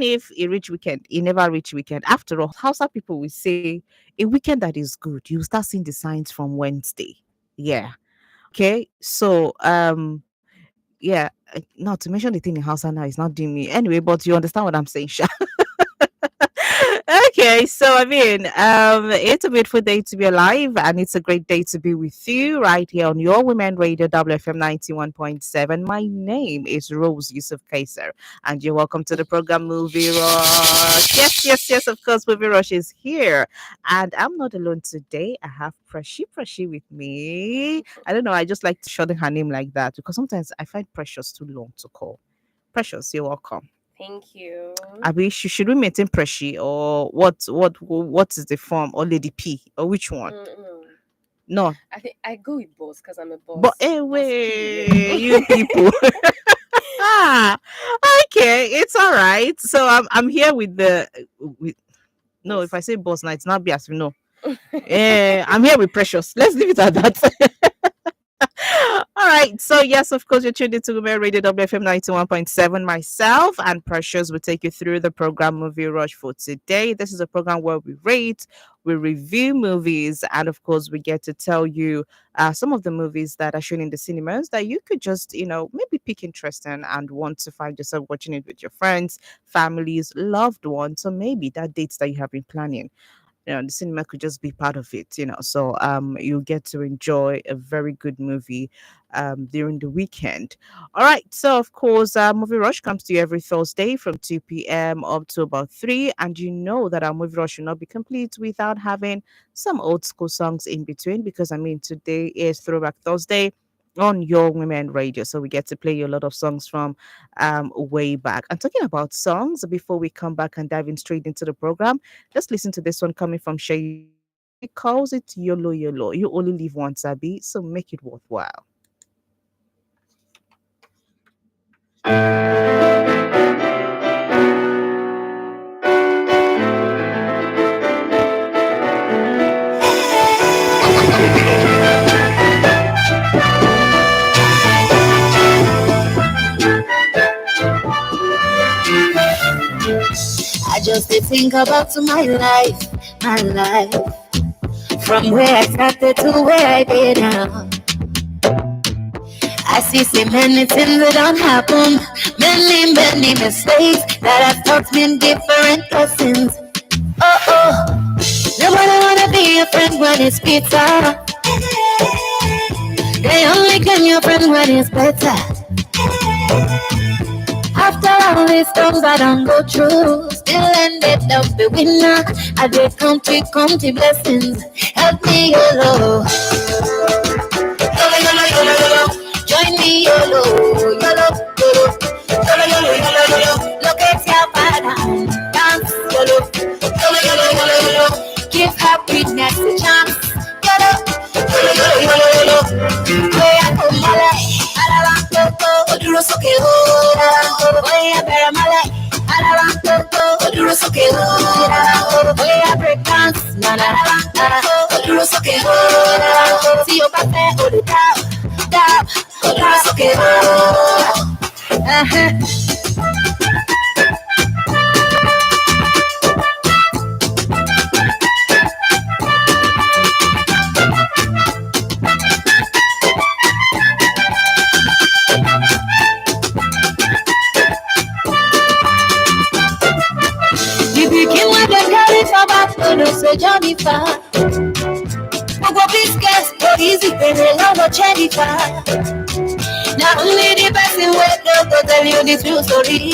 even if it reach weekend, it never reach weekend. After all, Hausa people will say a weekend that is good, you start seeing the signs from Wednesday. Yeah. Okay. So yeah, not to mention the thing in Hausa now is not doing me anyway, but you understand what I'm saying, Sha. Okay, so I mean, it's a beautiful day to be alive, and it's a great day to be with you right here on your Women Radio WFM 91.7. My name is Rose Yusuf Kaiser, and you're welcome to the program Movie Rush. Yes, yes, yes, of course, Movie Rush is here, and I'm not alone today. I have Preshi with me. I don't know, I just like to shorten her name like that because sometimes I find Precious too long to call. Precious, you're welcome. Thank you. Abi, should we maintain Preshi or what is the form or Lady P or which one? No. No, I think I go with boss because I'm a but boss. Boss P. anyway, you people. Ah, okay, it's all right. So I'm here with with no. If Boss. I say boss now, it's not be as we know. I'm here with Precious. Let's leave it at that. All right. So, yes, of course, you're tuned into Women Radio WFM 91.7. Myself and Precious will take you through the program Movie Rush for today. This is a program where we rate, we review movies, and of course, we get to tell you some of the movies that are shown in the cinemas that you could just, maybe pick interest in and want to find yourself watching it with your friends, families, loved ones, or maybe that dates that you have been planning. The cinema could just be part of it. So you get to enjoy a very good movie during the weekend. All right, so of course Movie Rush comes to you every Thursday from 2 p.m up to about 3, and you know that our Movie Rush should not be complete without having some old school songs in between, because I mean today is Throwback Thursday on your Women Radio, so we get to play you a lot of songs from way back. And talking about songs, before we come back and dive in straight into the program, just listen to this one coming from Shay. He calls it YOLO YOLO. You only live once, Abby, so make it worthwhile. I just did think about my life, from where I started to where I be now. I see so many things that don't happen, many mistakes that have taught me different lessons. Oh, nobody wanna be your friend when it's bitter. They only claim your friend when it's better. After all these storms I don't go through, still ended up a winner. I did come to blessings. Help me, YOLO. Join me, YOLO. Look at your father, dance, YOLO. Give happiness a chance, YOLO. Where I come, my life. Oduro soke o, oya bẹ̀rẹ̀ mọ́lẹ̀. Alara koko, oduro soke o, oya break dance. Nana, oduro soke o, tí o bá fẹ́ olùdá, oduro soke o. So Jennifer, I go biscuits, go easy, baby, love Jennifer. Now only the person will go tell you the true story.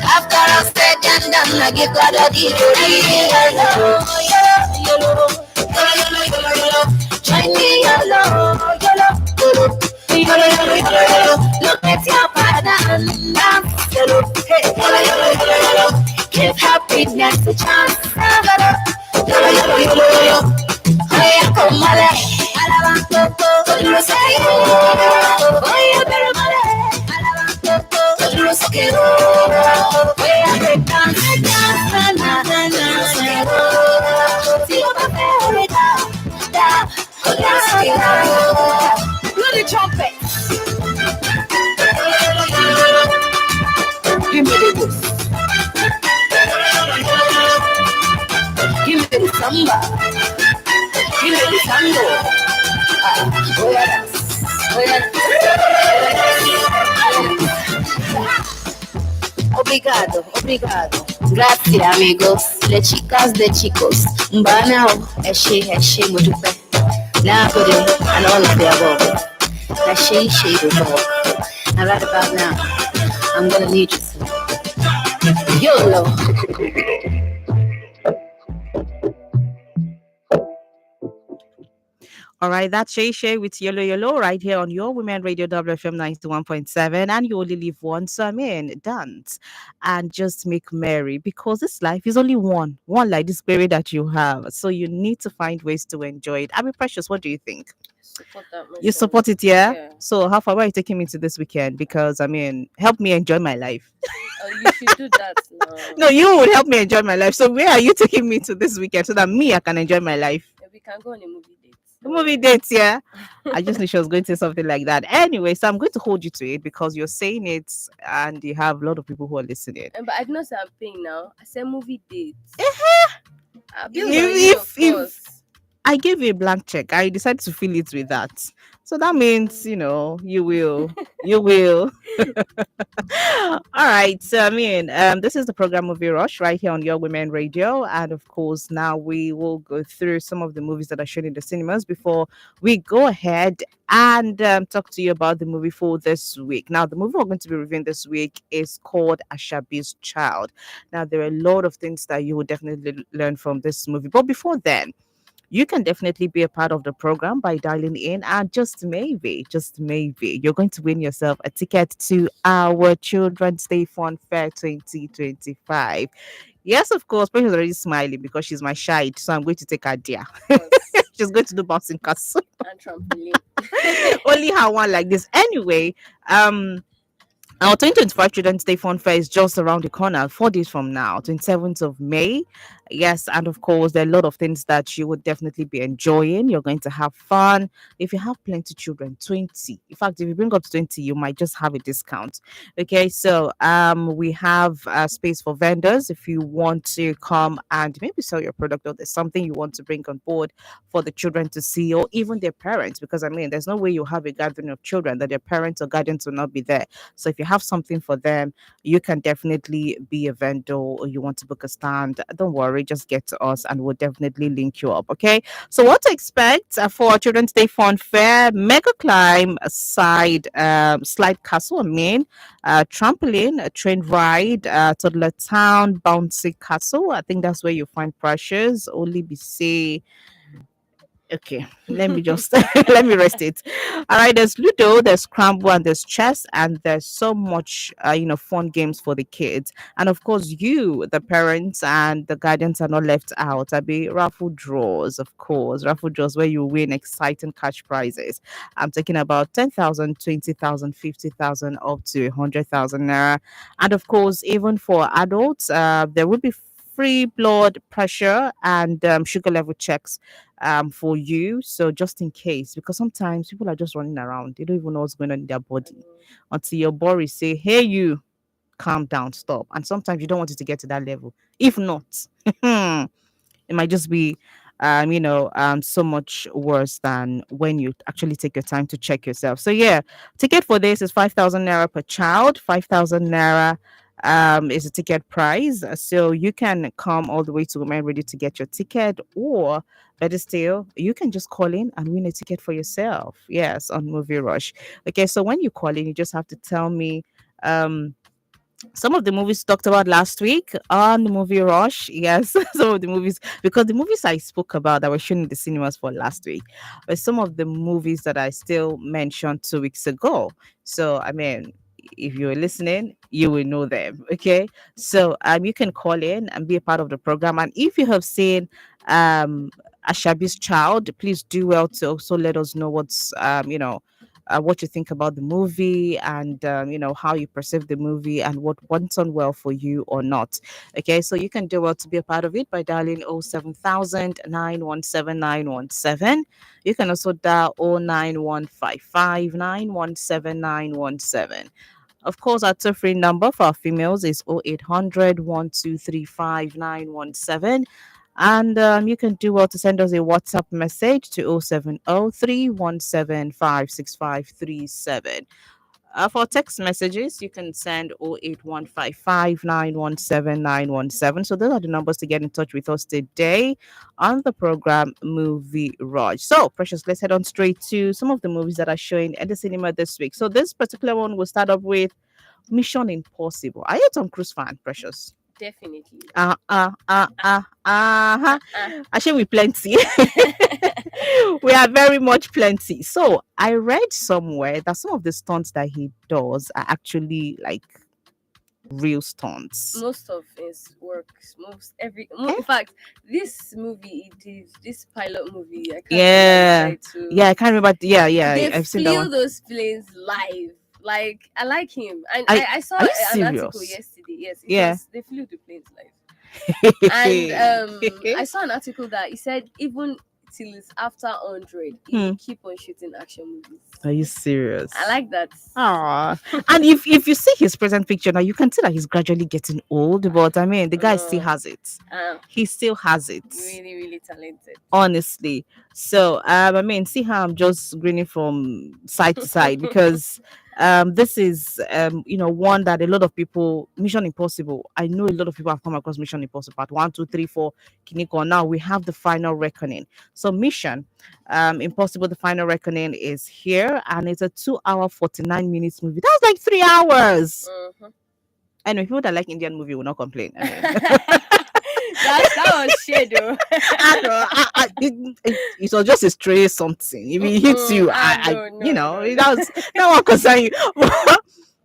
After I said and done, I give God a glory. YOLO, join me, YOLO. Look at your father and dance, YOLO. Give happiness a chance. YOLO. Oya come male, alaban koko, oduro soke o. Oya bẹ̀rẹ̀ male, alaban koko, oduro soke o. Oya break dance, na soke o. Tí o bá fẹ́ orí dá, oduro soke o. Blow the trumpet. Give me the boost. samba. Give me the tango. Oh yeah, dance. Oh yeah. Obrigado, obrigado. Grazie, amigos. Les chicas de chicos. Mbanao, eshe, eshe, mudupe. Nagode, and all of the above. Eshe, eshe, the dog. And right about now, I'm gonna need you to YOLO. All right, that's Shay Shay with Yellow Yellow right here on your Women Radio WFM 91.7. And you only live once. So, I mean, dance and just make merry because this life is only one like this spirit that you have. So, you need to find ways to enjoy it. I mean, Precious, what do you think? Support that You motion. support it, yeah? Yeah. So, how far are you taking me to this weekend? Because, I mean, help me enjoy my life. Oh, you should do that now. No, you would help me enjoy my life. So, where are you taking me to this weekend so that me, I can enjoy my life? Yeah, we can go on a movie date. Movie dates, yeah. I just knew she was going to say something like that. Anyway, so I'm going to hold you to it because you're saying it and you have a lot of people who are listening. But I did not say I'm paying now. I said movie dates. I'll be on If, you, of course. I gave you a blank check, I decided to fill it with that. So that means, you will. You will. All right. So, I mean, this is the program Movie Rush right here on Your Women Radio. And of course, now we will go through some of the movies that are shown in the cinemas before we go ahead and talk to you about the movie for this week. Now, the movie we're going to be reviewing this week is called Ashabi's Child. Now, there are a lot of things that you will definitely learn from this movie. But before then, you can definitely be a part of the program by dialing in, and just maybe, you're going to win yourself a ticket to our Children's Day Fun Fair 2025. Yes, of course, Precious is already smiling because she's my child, so I'm going to take her there. Of course. She's going to do bouncing castle. And trampoline. Only her one like this. Anyway, our 2025 Children's Day Fun Fair is just around the corner, 4 days from now, 27th of May. Yes, and of course, there are a lot of things that you would definitely be enjoying. You're going to have fun. If you have plenty children, 20. In fact, if you bring up to 20, you might just have a discount. Okay, so we have space for vendors if you want to come and maybe sell your product or there's something you want to bring on board for the children to see or even their parents. Because I mean, there's no way you have a gathering of children that their parents or guardians will not be there. So if you have something for them, you can definitely be a vendor or you want to book a stand. Don't worry, just get to us and we'll definitely link you up. Okay. So what to expect for Children's Day Fun Fair? Mega climb, slide castle, trampoline, a train ride, toddler town, bouncy castle. I think that's where you find Precious. Only be say. Okay, let me just let me rest it. All right, there's Ludo, there's Scramble, and there's chess, and there's so much, fun games for the kids. And of course, you, the parents and the guardians, are not left out. I'll be raffle draws, of course, raffle draws where you win exciting cash prizes. I'm talking about 10,000, 20,000, 50,000, up to 100,000 naira. And of course, even for adults, there will be free blood pressure and sugar level checks for you. So just in case, because sometimes people are just running around, they don't even know what's going on in their body until your body say, "Hey, you, calm down, stop." And sometimes you don't want it to get to that level. If not, it might just be so much worse than when you actually take your time to check yourself. So yeah, ticket for this is 5,000 naira per child. 5,000 naira is a ticket price. So you can come all the way to Women Ready to get your ticket, or better still, you can just call in and win a ticket for yourself. Yes, on Movie Rush. Okay, so when you call in, you just have to tell me some of the movies talked about last week on the Movie Rush. Yes, some of the movies, because the movies I spoke about that were shown in the cinemas for last week were some of the movies that I still mentioned 2 weeks ago. So, I mean, if you're listening, you will know them. Okay, so you can call in and be a part of the program. And if you have seen Ashabi's Child, please do well to also let us know what you think about the movie and how you perceive the movie and what went on well for you or not. Okay, so you can do well to be a part of it by dialing 07000 917 917. You can also dial 09155 917 917. Of course, our toll-free number for our females is 0800 1235 917. And you can do well to send us a WhatsApp message to 070 for text messages, you can send 08155917917. So those are the numbers to get in touch with us today on the program Movie Raj. So, Precious, let's head on straight to some of the movies that are showing at the cinema this week. So this particular one will start up with Mission Impossible. Are you a Tom Cruise fan, Precious? Definitely. Uh-huh. Uh. Actually, we plenty. We are very much plenty. So I read somewhere that some of the stunts that he does are actually like real stunts. Most of his works, Eh? in fact, this movie it is this pilot movie. I can't Yeah, remember the title. yeah, I can't remember. Yeah, They I've seen that flew one. those planes live. Like I like him, and I I saw Are you an article serious? yesterday. Yes, it Yeah. was they flew the planes live. And I saw an article that he said even till it's after 100, he will keep on shooting action movies. Are you serious? I like that. Ah, and if you see his present picture now, you can see that he's gradually getting old. But I mean, the guy still has it. He still has it. Really, really talented. Honestly. So I mean, see how I'm just grinning from side to side because this is one that a lot of people, Mission Impossible. I know a lot of people have come across Mission Impossible part 1, 2, 3, 4, Kiniko. Now we have the final reckoning. So Mission Impossible, the final reckoning is here, and it's a 2 hour 49 minutes movie. That's like 3 hours. Anyway, people that like Indian movie will not complain. I mean. that was shit though. It was just a stray something. If it hits you, that won't concern you.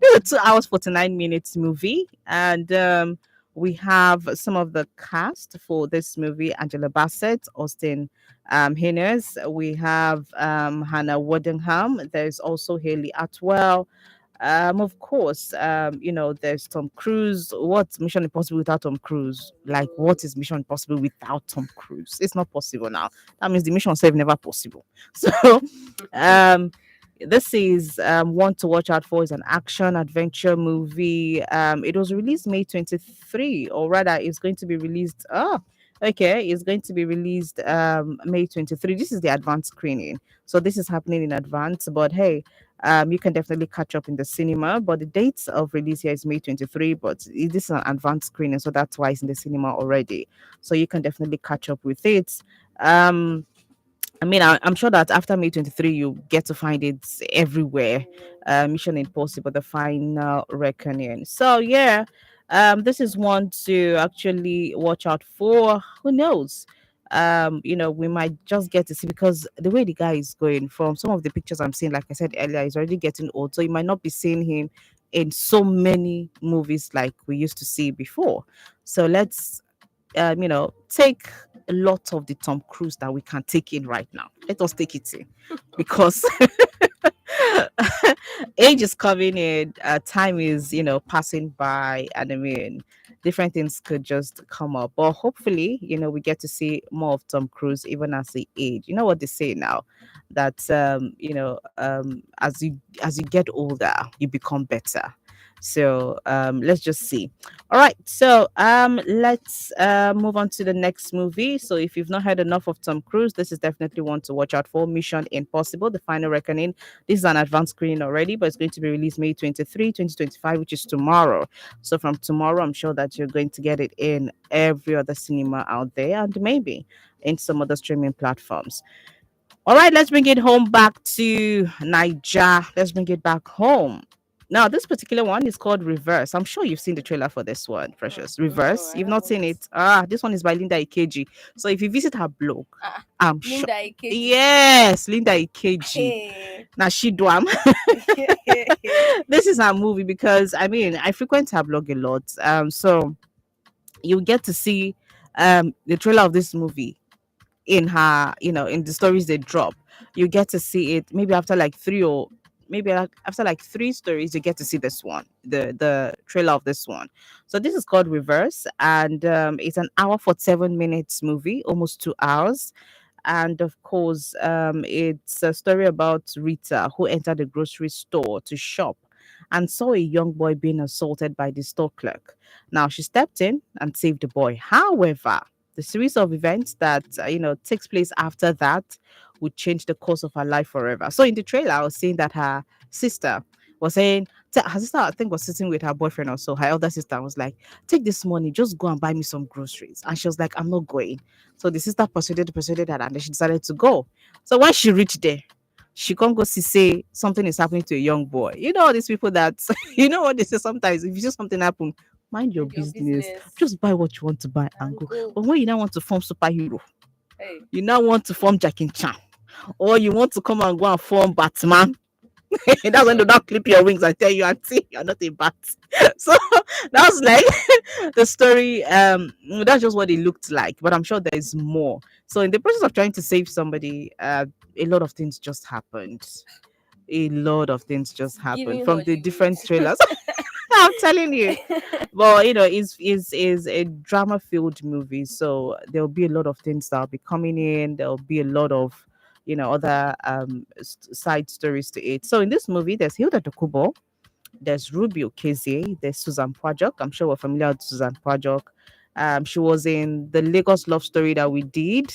It's a 2 hours 49 minutes movie, and we have some of the cast for this movie: Angela Bassett, Austin Hines. We have Hannah Wodenham. There's also Haley Atwell. Of course, there's Tom Cruise. What's Mission Impossible without Tom Cruise? Like, what is Mission Impossible without Tom Cruise? It's not possible now. That means the mission itself never possible. So, this is one to watch out for. Is an action adventure movie. It was released May 23, or rather, it's going to be released. Oh, okay, it's going to be released May 23. This is the advanced screening, so this is happening in advance. But hey, you can definitely catch up in the cinema. But the dates of release here is May 23, but this is an advanced screening, so that's why it's in the cinema already. So you can definitely catch up with it. Um, I mean, I'm sure that after May 23, you get to find it everywhere. Mission Impossible, the final reckoning. So, yeah, this is one to actually watch out for. Who knows? We might just get to see because the way the guy is going from some of the pictures I'm seeing, like I said earlier, he's already getting old. So, you might not be seeing him in so many movies like we used to see before. So, let's take a lot of the Tom Cruise that we can take in right now. Let us take it in because age is coming in, time is, passing by, and I mean, different things could just come up. But hopefully, we get to see more of Tom Cruise even as he age. You know what they say now, that as you get older, you become better. So let's just see. All right, so let's move on to the next movie. So if you've not heard enough of Tom Cruise, this is definitely one to watch out for. Mission Impossible: The Final Reckoning. This is an advanced screening already, but it's going to be released May 23, 2025, which is tomorrow. So from tomorrow, I'm sure that you're going to get it in every other cinema out there and maybe in some other streaming platforms. All right, let's bring it home back to Niger. Let's bring it back home. Now, this particular one is called Reverse. I'm sure you've seen the trailer for this one, Precious. Reverse. No, You've not seen it. This one is by Linda Ikeji. So if you visit her blog, I'm sure. Linda Ikeji. Yes, Linda Ikeji. Hey. Now she dwam. This is her movie because I mean I frequent her blog a lot. So you get to see the trailer of this movie in her, in the stories they drop. You get to see it maybe after like after like three stories, you get to see this one, the trailer of this one. So this is called Reverse, and it's an hour for 7 minutes movie, almost 2 hours. And of course, it's a story about Rita who entered the grocery store to shop and saw a young boy being assaulted by the store clerk. Now she stepped in and saved the boy. However, The series of events that takes place after that would change the course of her life forever. So in the trailer, I was seeing that her sister was saying, her sister, I think, was sitting with her boyfriend or so. Her elder sister was like, take this money, just go and buy me some groceries. And she was like, I'm not going. So the sister persuaded her, and then she decided to go. So when she reached there, she can't go see say something is happening to a young boy. You know all these people that you know what they say sometimes. If you see something happen, mind your Mind your business. business Just buy what you want to buy and and go. go. But when you now want to form superhero, Hey, you now want to form Jackie Chan, or you want to come and go and form Batman. That's when they don't clip your wings and tell you, Auntie, you're not a bat. So that's like the story. That's just what it looked like, but I'm sure there is more. So in the process of trying to save somebody, a lot of things just happened. A lot of things it's just happened giving from the Hollywood. different trailers. I'm telling you. Well, is a drama filled movie, so there'll be a lot of things that'll be coming in. There'll be a lot of other side stories to it. So in this movie, there's Hilda Dokubo, there's Ruby Okezie, there's Susan Pajok. I'm sure we're familiar with Susan Pajok. She was in the Lagos love story that we did.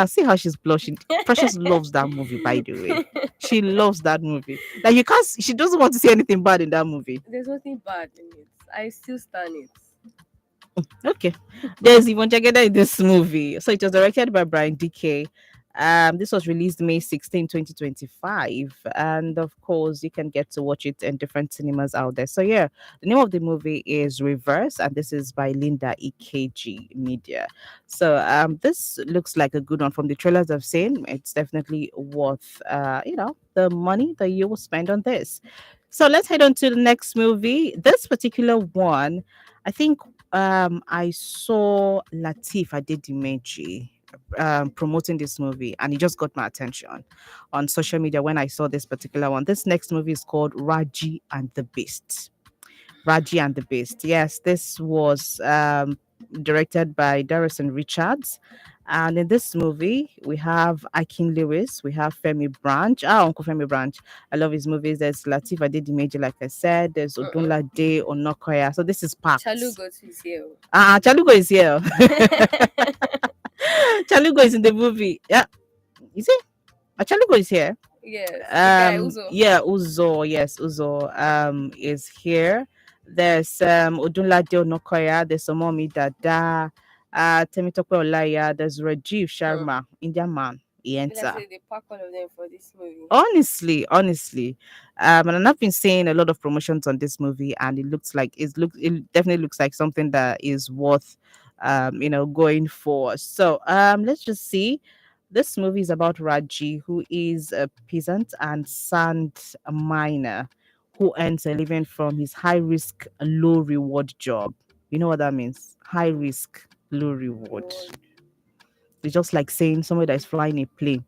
See how she's blushing. Precious loves that movie, by the way. She loves that movie. Like you can't. She doesn't want to see anything bad in that movie. There's nothing bad in it. I still stand it. Okay. There's Yvonne Jageda in this movie. So it was directed by Brian DK. This was released May 16, 2025. And of course, you can get to watch it in different cinemas out there. So yeah, the name of the movie is Reverse, and this is by Linda EKG Media. So this looks like a good one from the trailers I've seen. It's definitely worth the money that you will spend on this. So let's head on to the next movie. This particular one, I think I saw Latif Adedimeji promoting this movie, and it just got my attention on social media when I saw this particular one. This next movie is called Raji and the Beast. Raji and the Beast. Yes, this was directed by Darrison Richards. And in this movie, we have Akin Lewis, we have Femi Branch. Uncle Femi Branch. I love his movies. There's Latif Adedimeji, like I said. There's Odunlade Onokoya. So this is Chalu packed. got his here. Chalugo is here. Chalugo is in the movie. Yeah, is it? Chalugo is here. Yes, the guy Uzo. Yeah, Uzo. Yes, Uzo is here. There's Odunlade Onokoya. There's Omomi Dada. Temitope Olaya. There's Rajiv Sharma, Indian man. He Like I enter. said, they pack all of them for this movie. Honestly, and I've been seeing a lot of promotions on this movie, and it definitely looks like something that is worth going for. So let's just see. This movie is about Raji, who is a peasant and sand miner who earns a living from his high risk, low reward job. You know what that means? High risk, low reward. It's just like saying somebody that is flying a plane,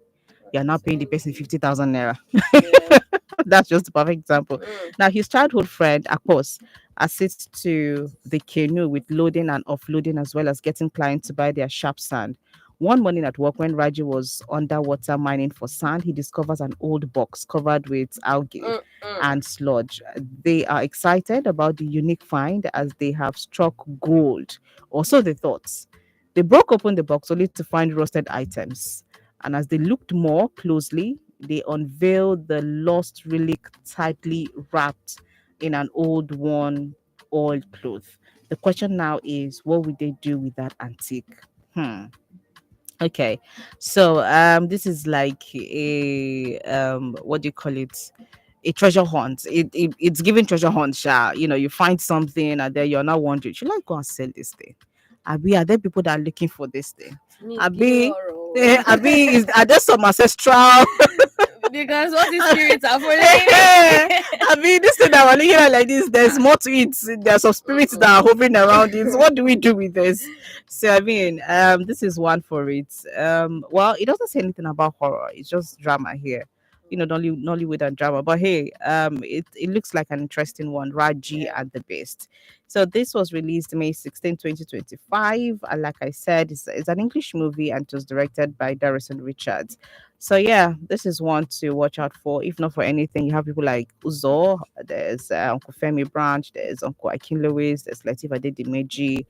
you're now paying the person 50,000 naira. Yeah. That's just a perfect example. Mm. Now, his childhood friend, of course, assists to the canoe with loading and offloading, as well as getting clients to buy their sharp sand. One morning at work, when Raji was underwater mining for sand, he discovers an old box covered with algae and sludge. They are excited about the unique find as they have struck gold, or so they thought. They broke open the box only to find rusted items. And as they looked more closely, they unveiled the lost relic tightly wrapped in an old worn old cloth. The question now is, what would they do with that antique? Hmm. Okay. So this is like a what do you call it? A treasure hunt. It's giving treasure hunt, sha. You find something and then you're not wondering, should I go and sell this thing? Abi, are there people that are looking for this thing? Me Abi, pure. are there some ancestral? Because what is spirits are for I mean, this thing that we're looking at like this, there's more to it. There's some spirits that are hovering around it. What do we do with this? So I mean, this is one for it. Well, it doesn't say anything about horror. It's just drama here. Nollywood and drama. But hey, it looks like an interesting one. Raji Yeah. and the Beast. So this was released May 16, 2025. And like I said, it's an English movie and it was directed by Darrison Richards. So yeah, this is one to watch out for. If not for anything, you have people like Uzo, there's Uncle Femi Branch, there's Uncle Akin Lewis, there's Latif Adedimeji,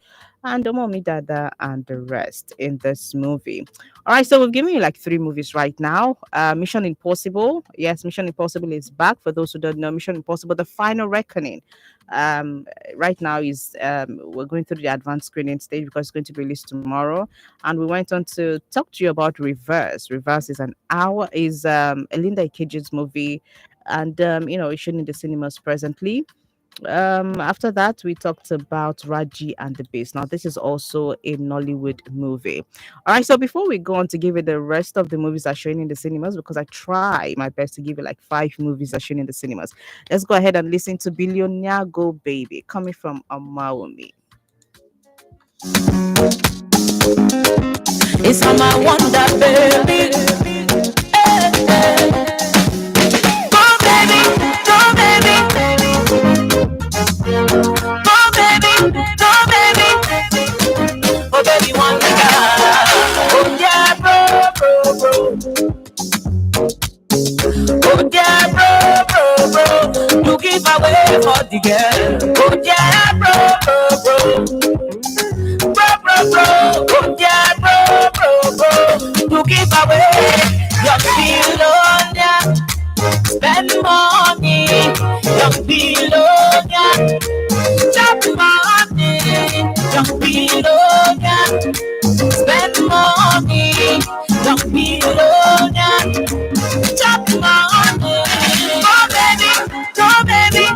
and Omomi Dada, and the rest in this movie. All right, so we've given you like three movies right now. Mission Impossible, yes, Mission Impossible is back. For those who don't know, Mission Impossible: The Final Reckoning. Um, right now is we're going through the advanced screening stage because it's going to be released tomorrow, and we went on to talk to you about Reverse. Reverse is a Linda Ikeji's movie, and it's shooting in the cinemas presently. After that, we talked about Raji and the Beast. Now, this is also a Nollywood movie. All right, so before we go on to give you the rest of the movies that are showing in the cinemas, because I try my best to give you like five movies that are showing in the cinemas, let's go ahead and listen to Billionaire Go Baby coming from Amaomi. It's on my wonder, baby. Hey, hey. Go, baby, go, baby. Go, baby, go, baby. Oh, baby, wonder. Oh, yeah, bro. Oh, yeah, bro. You give away for the girl. Oh, yeah, bro. Oh, yeah, bro. You give away your Babylonia. Spend money, young Babylonia. Chop money, young Babylonia. Spend money, young Babylonia. Chop money. Go, baby,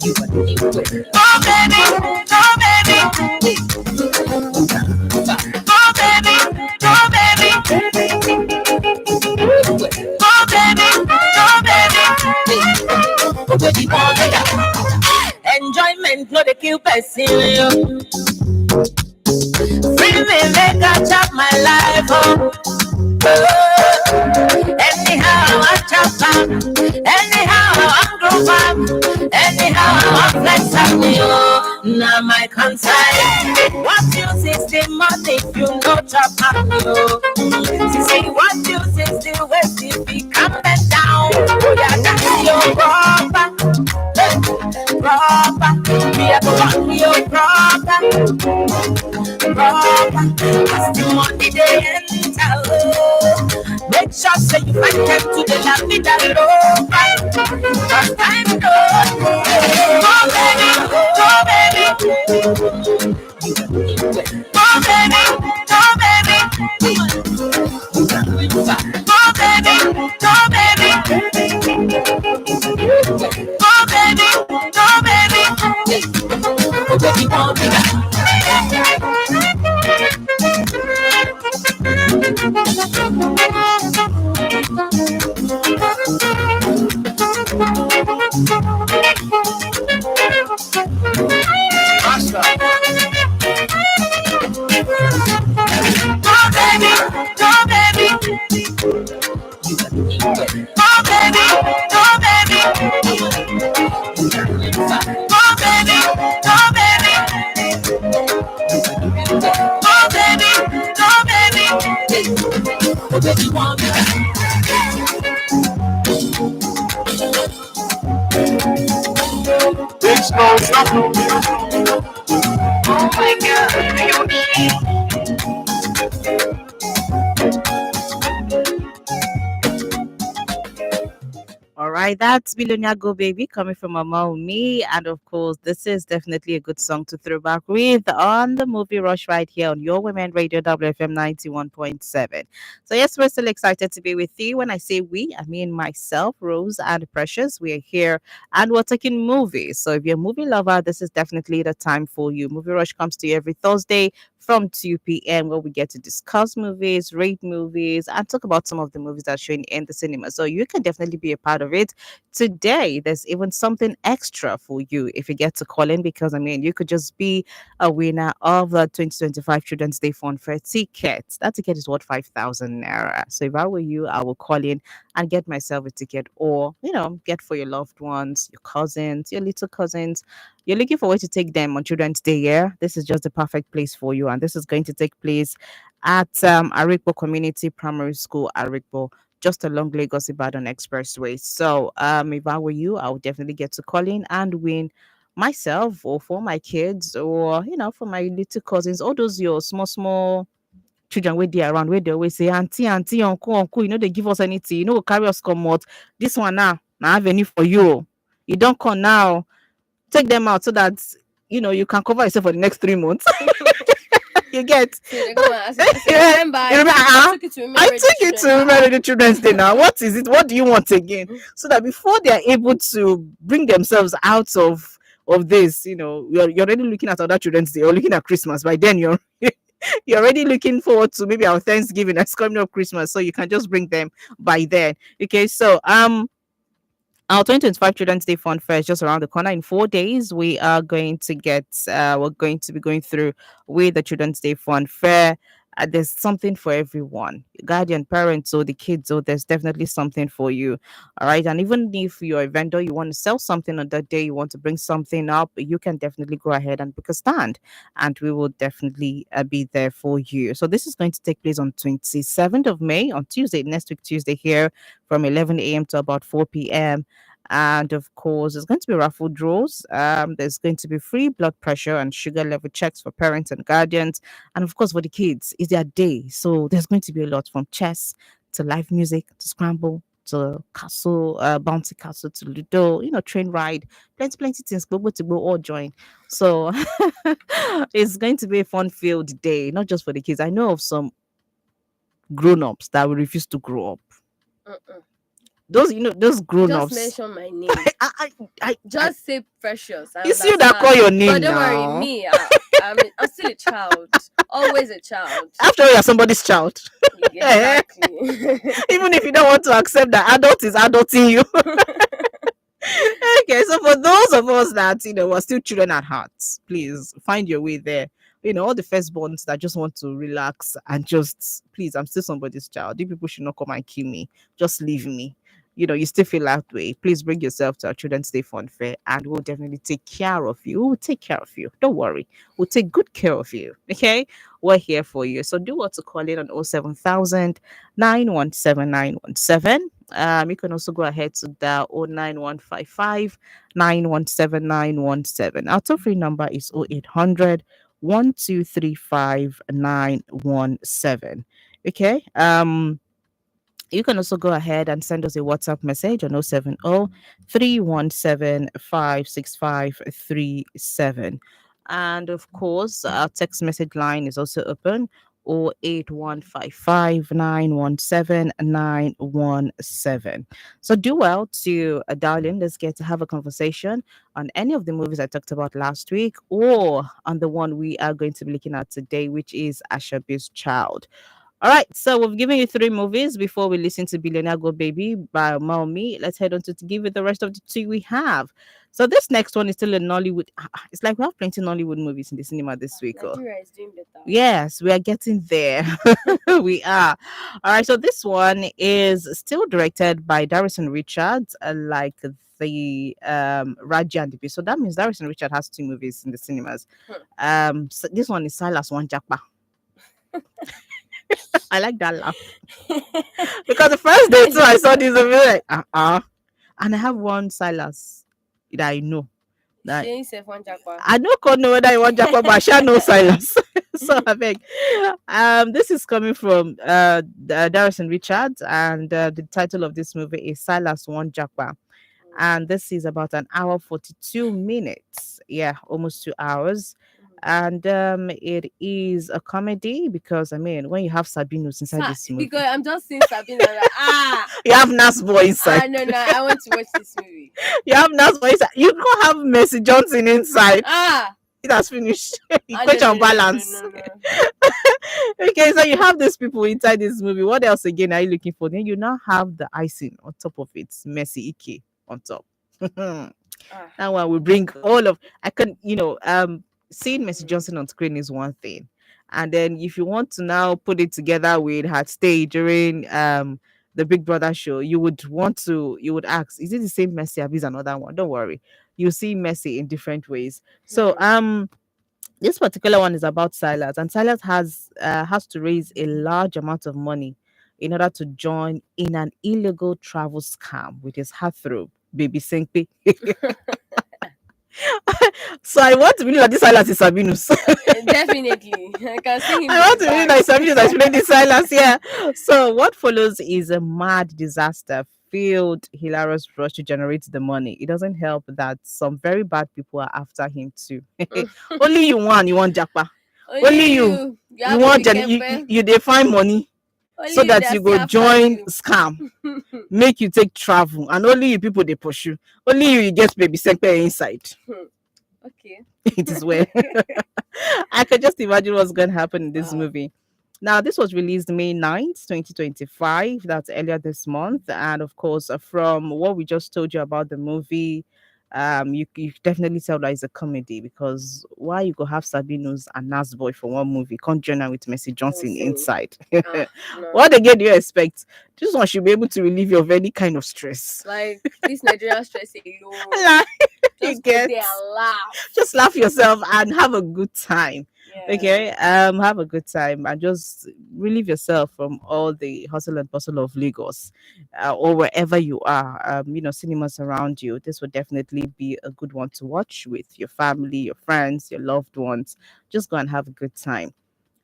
you are the way. Go, baby, go, baby, go, baby, enjoyment, no, they kill person. Free me, make I chop my life, anyhow, I chop back. Anyhow, I'm grow back. Anyhow, I'm flex up me, now my concern. What use is the money if you know chop up you? See, what use is the waste if you come back down? Oh, yeah, that's your proper. Me, I go on your proper. Cause the money they enter. Make sure say you find them to the la vida loca. Cause time goes. Go, baby, go, baby. Go, baby, go, baby. Go, baby, go, baby. Go, baby, go, baby. Oh, baby, go, baby. Oh my God, All right, that's Billionaire Go Baby coming from Mama Me. And of course, this is definitely a good song to throw back with on the movie Rush right here on Your Women Radio WFM 91.7. So, yes, we're still excited to be with you. When I say we, I mean myself, Rose, and Precious. We are here and we're talking movies. So, if you're a movie lover, this is definitely the time for you. Movie Rush comes to you every Thursday from 2 p.m., where we get to discuss movies, rate movies, and talk about some of the movies that are showing in the cinema. So you can definitely be a part of it. Today, there's even something extra for you if you get to call in, because I mean, you could just be a winner of the 2025 Children's Day Fun Fair tickets. That ticket is worth 5,000 naira. So if I were you, I will call in and get myself a ticket, or get for your loved ones, your cousins, your little cousins. You're looking for a way to take them on Children's Day, yeah? This is just the perfect place for you. And this is going to take place at Arikbo Community Primary School, Arikbo, just along Lagos Ibadan Expressway. So if I were you, I would definitely get to call in and win myself or for my kids or for my little cousins, all those your small children where they around where they always say auntie, uncle, they give us anything, carry us come out. This one now I have any for you. You don't come now. Take them out so that you can cover yourself for the next 3 months. You get. So they come and ask you, remember, You remember, I took it to I remember took you to remember the Children's Day now. What is it? What do you want again? So that before they are able to bring themselves out of this, you're already looking at other Children's Day or looking at Christmas. By then you're already looking forward to maybe our Thanksgiving that's coming up, Christmas. So you can just bring them by then. Okay, so our 2025 Children's Day Fun Fair is just around the corner. In 4 days, we are going to we're going to be going through with the Children's Day Fun Fair. There's something for everyone, guardian, parents, or the kids. So there's definitely something for you. All right. And even if you're a vendor, you want to sell something on that day, you want to bring something up, you can definitely go ahead and book a stand, and we will definitely be there for you. So this is going to take place on 27th of May, on Tuesday, next week, Tuesday, here from 11 a.m. to about 4 p.m. And of course, there's going to be raffle draws. There's going to be free blood pressure and sugar level checks for parents and guardians. And of course, for the kids, it's their day. So there's going to be a lot, from chess to live music to scramble to castle, bouncy castle to Ludo, train ride, plenty things. Global to go all join. So it's going to be a fun filled day, not just for the kids. I know of some grown ups that will refuse to grow up. Those those grown-ups. Just mention my name. I Just say Precious. It's you that call your name. But don't now. worry, me. I'm still a child. Always a child. After all, you're somebody's child. Exactly. Even if you don't want to accept that adult is adulting you. Okay, so for those of us that are still children at heart, please find your way there. All the firstborns that just want to relax and just, please, I'm still somebody's child. You people should not come and kill me. Just leave me. You still feel that way. Please bring yourself to our Children's Day Fun Fair, and we'll definitely take care of you. We'll take care of you. Don't worry. We'll take good care of you. Okay? We're here for you. So do what to call in on 07000 917 917. You can also go ahead to the 09155 917 917. Our toll free number is 0800 1235 917. Okay. You can also go ahead and send us a WhatsApp message on 070 317 56537. And of course, our text message line is also open, or 8155 917 917. So do well to dial in. Let's get to have a conversation on any of the movies I talked about last week, or on the one we are going to be looking at today, which is Ashabi's Child. All right, so we've given you 3 movies before we listen to Billionaire Go Baby by Maomi. Let's head on to give you the rest of the 2 we have. So this next one is still a Nollywood. It's like we have plenty Nollywood movies in the cinema this week. Nigeria is doing better. Yes, we are getting there. We are. All right, so this one is still directed by Darrison Richards, like the Raja and the Beast. So that means Darrison Richards has 2 movies in the cinemas. So this one is Silas One Japa. I like that laugh. Because the first day too, I saw this movie like, and I have one Silas that I know. That I don't know whether I want Japa, but I shall know Silas. So I beg. This is coming from Darrison Richards, and the title of this movie is Silas One Japa. And this is about an hour 42 minutes. Yeah, almost 2 hours. And it is a comedy because when you have Sabinus inside this movie, because I'm just seeing Sabina like, you have Nas Boy inside. No, I want to watch this movie. You have Nas Boy inside. You can't have Mercy Johnson inside. It has finished. Equation balance. No. Okay, so you have these people inside this movie. What else again are you looking for? Then you now have the icing on top of it, Mercy Ike on top. That one will bring all of. I can, seeing Mercy Johnson on screen is one thing, and then if you want to now put it together with her stay during the Big Brother show, you would ask, is it the same Mercy or is another one? Don't worry, you see Mercy in different ways. So This particular one is about Silas, and Silas has to raise a large amount of money in order to join in an illegal travel scam with his heartthrob, baby Senpe. So I want to believe that this Silas is Sabinus. Definitely. I can see him I with want the to believe bag. that Sabinus has played this Silas. Yeah. So what follows is a mad disaster filled hilarious rush to generate the money. It doesn't help that some very bad people are after him too. Only you want Japa. Only Only you. You you have to want be careful. you define money so Only you, that they are you still go after join you. scam, make you take travel, and only you people they pursue. Only you get baby sector inside. Okay. It is well. I can just imagine what's going to happen in this Wow. movie. Now, this was released May 9th, 2025. That's earlier this month. And of course, from what we just told you about the movie, you definitely tell that it's a comedy because why you go have Sabinus and Nasboy for one movie, can't join her with Mercy Johnson Johnson. inside. No. What again do you expect? This one should be able to relieve you of any kind of stress. Like this Nigerian stress alone. Like, you Just go get there and laugh. just laugh yourself and have a good time. Yeah. Okay, have a good time and just relieve yourself from all the hustle and bustle of Lagos, or wherever you are. Cinemas around you. This would definitely be a good one to watch with your family, your friends, your loved ones. Just go and have a good time.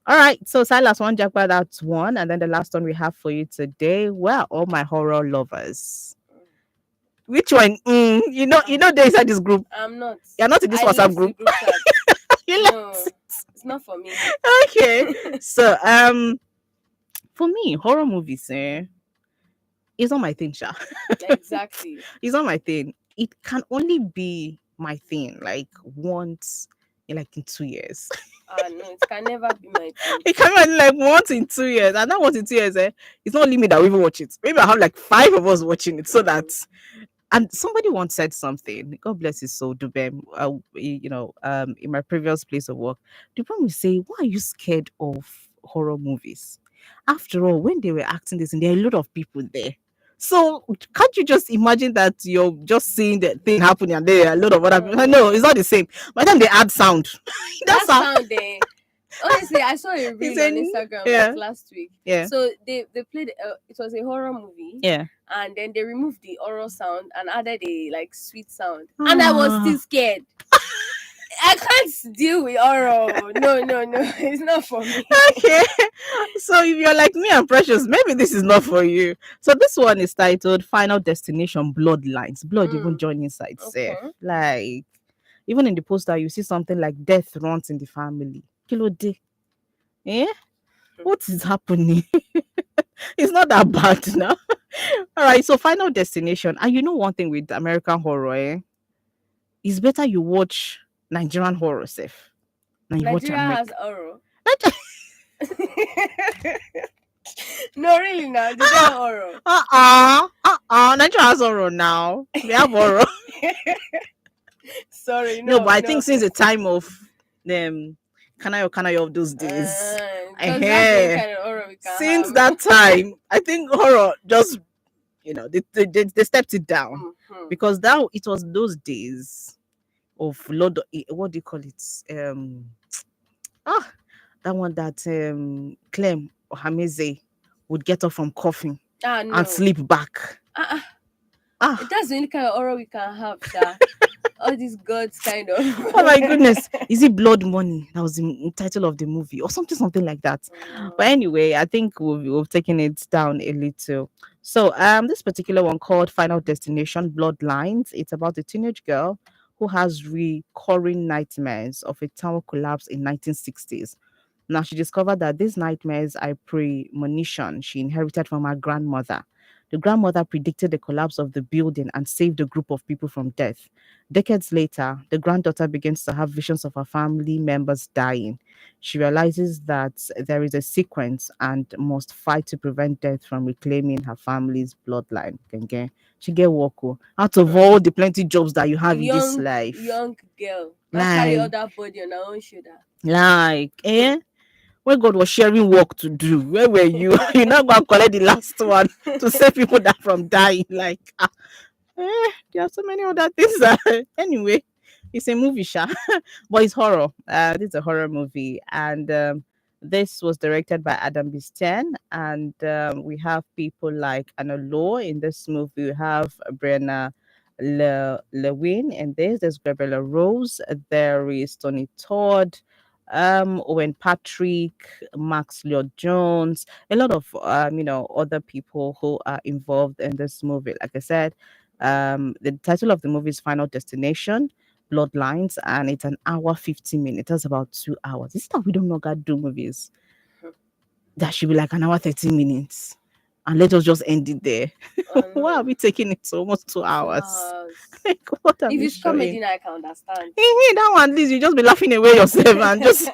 All right, so Silas one jackpot, that's one, and then the last one we have for you today. Well, all my horror lovers. Which one? They're inside this group. I'm not. You're not in this I WhatsApp left group. the group chat. You No, left. it's not for me. Okay. So for me, horror movies, it's not my thing, Sha. Exactly. It's not my thing. It can only be my thing like once in 2 years. No, it can never be my thing. It can be like once in 2 years. And that once in 2 years, it's not only me that will even watch it. Maybe I have like 5 of us watching it so that. And somebody once said something. God bless his soul, Dubem. In my previous place of work, Dubem will say, "Why are you scared of horror movies? After all, when they were acting this, and there are a lot of people there. So can't you just imagine that you're just seeing the thing happening, and there are a lot of other people? No, it's not the same. By the time they add sound, That that's how." sound there. Honestly, I saw a reel on Instagram like last week. Yeah. So they played. It was a horror movie. Yeah. And then they removed the oral sound and added a like sweet sound, and I was still scared. I can't deal with oral. No, it's not for me. Okay. So if you're like me and Precious, maybe this is not for you. So this one is titled Final Destination Bloodlines. Blood even join inside safe. Like even in the poster, you see something like death runs in the family. Kilo day. Eh? What is happening? It's not that bad now. All right, so Final Destination. And you know one thing with American horror, it's better you watch Nigerian horror safe. Nigeria has horror. No, really now. They don't have horror. Nigeria has horror now. They have horror. Sorry, no, but I think since the time of them Kanayo of those days. Kind of horror we can since have. That time, I think horror just they stepped it down because now it was those days of Lord. What do you call it? That one that Clem or Hameze would get up from coughing and sleep back. That's the only kind of horror we can have, Sha. All these gods kind of. Oh my goodness. Is it Blood Money? That was the title of the movie or something like that. But anyway, I think we've taken it down a little. So this particular one called Final Destination Bloodlines. It's about a teenage girl who has recurring nightmares of a tower collapse in 1960s. Now she discovered that these nightmares are premonition she inherited from her grandmother. The grandmother predicted the collapse of the building and saved a group of people from death. Decades later, the granddaughter begins to have visions of her family members dying. She realizes that there is a sequence and must fight to prevent death from reclaiming her family's bloodline. She get work out of all the plenty jobs that you have in this life. Young girl, carry all that body on her own shoulder. When God was sharing work to do, where were you? You're not going to collect the last one to save people that from dying. There are so many other things. Anyway, It's a movie, Sha. But it's horror. This is a horror movie, and this was directed by Adam Bisten, and we have people like Anna Law in this movie. We have Brenna Lewin in this. There's Gabriella Rose. There is Tony Todd. Owen Patrick, Max Leo Jones, a lot of other people who are involved in this movie. Like I said, the title of the movie is Final Destination Bloodlines, and it's an hour 50 minutes. That's about 2 hours. This stuff we don't know God do movies. That should be like an hour 30 minutes. And let us just end it there. Why are we taking it to almost 2 hours? Like, what are If we it's comedy, showing? now I can understand. That one, at least you just be laughing away yourself and just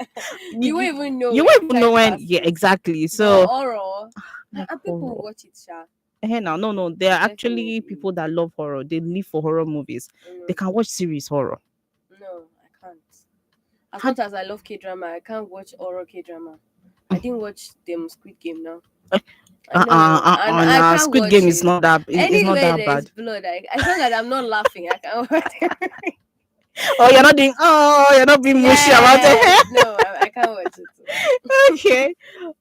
You won't even know. you when won't even time know when. passes. Yeah, exactly. But So horror, like and people horror. watch it, Sha. Now, no, there are actually Definitely. people that love horror. They live for horror movies. They can watch series horror. No, I can't. As How- much as I love K drama, I can't watch horror K drama. I didn't watch them Squid Game now. I know, and I nah, can't Squid watch Game it. is not that. It's not Anywhere that there is bad. blood, as long as I'm not laughing, I can watch it. Oh, you're not doing. Oh, you're not being mushy about it. Yes, no, I can't watch it. Okay.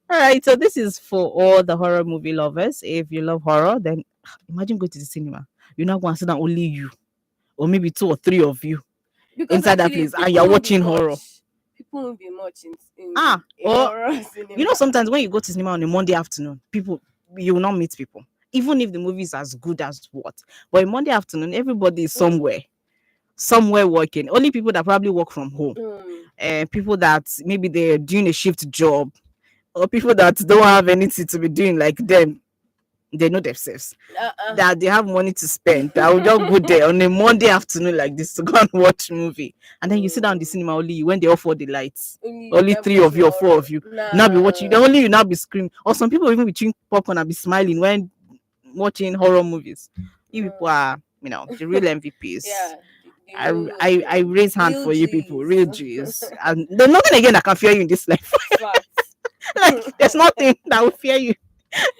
All right. So this is for all the horror movie lovers. If you love horror, then imagine going to the cinema. You're not going to sit down only you, or maybe two or three of you Because inside that actually, place, and people you're won't be watching horror. much. People won't be much in Or horror cinema. you know, sometimes when you go to cinema on a Monday afternoon, you will not meet people, even if the movie is as good as what. But on Monday afternoon, everybody is somewhere working. Only people that probably work from home, and people that maybe they're doing a shift job, or people that don't have anything to be doing like them. They know themselves that they have money to spend. I will just go there on a Monday afternoon like this to go and watch movie, and then you sit down in the cinema only you when they off all the lights. Only three of you or four of you now be watching. Then only you now be screaming, or some people even be chewing popcorn and be smiling when watching horror movies. You people are, the real MVPs. Yeah. I raise hand Real for you people, Gs. real G's, and there's nothing again that can fear you in this life. Facts. Like there's nothing that will fear you,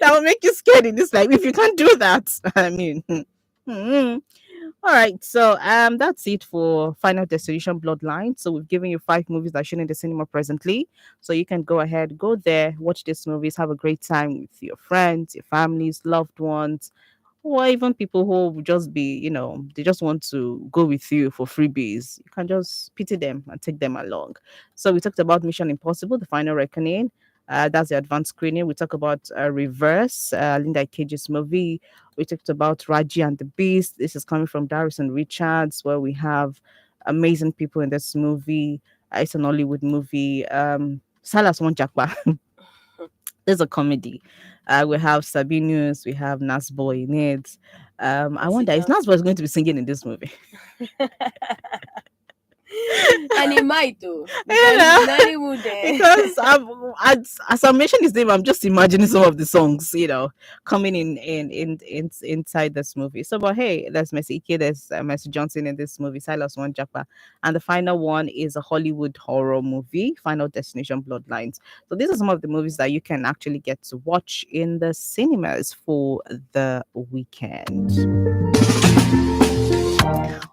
that will make you scared in this life. If you can't do that, I mean. All right, so that's it for Final Destination Bloodline. So we've given you 5 movies that are shown in the cinema presently. So you can go ahead, go there, watch these movies, have a great time with your friends, your families, loved ones, or even people who will just be, they just want to go with you for freebies. You can just pity them and take them along. So we talked about Mission Impossible, The Final Reckoning. That's the advanced screening. We talk about Reverse, Linda Cage's movie. We talked about Raji and the Beast. This is coming from Darius and Richards, where we have amazing people in this movie. It's an Hollywood movie. Salas Wanjakba. There's a comedy. We have Sabinus, we have Nasboy in it. I wonder, is Nasboy going to be singing in this movie? And he might though. Because as I mentioned his name, I'm just imagining some of the songs, coming in inside this movie. So, but hey, there's Messi Ike, there's Messi Johnson in this movie, Silas One Japa, and the final one is a Hollywood horror movie, Final Destination Bloodlines. So these are some of the movies that you can actually get to watch in the cinemas for the weekend.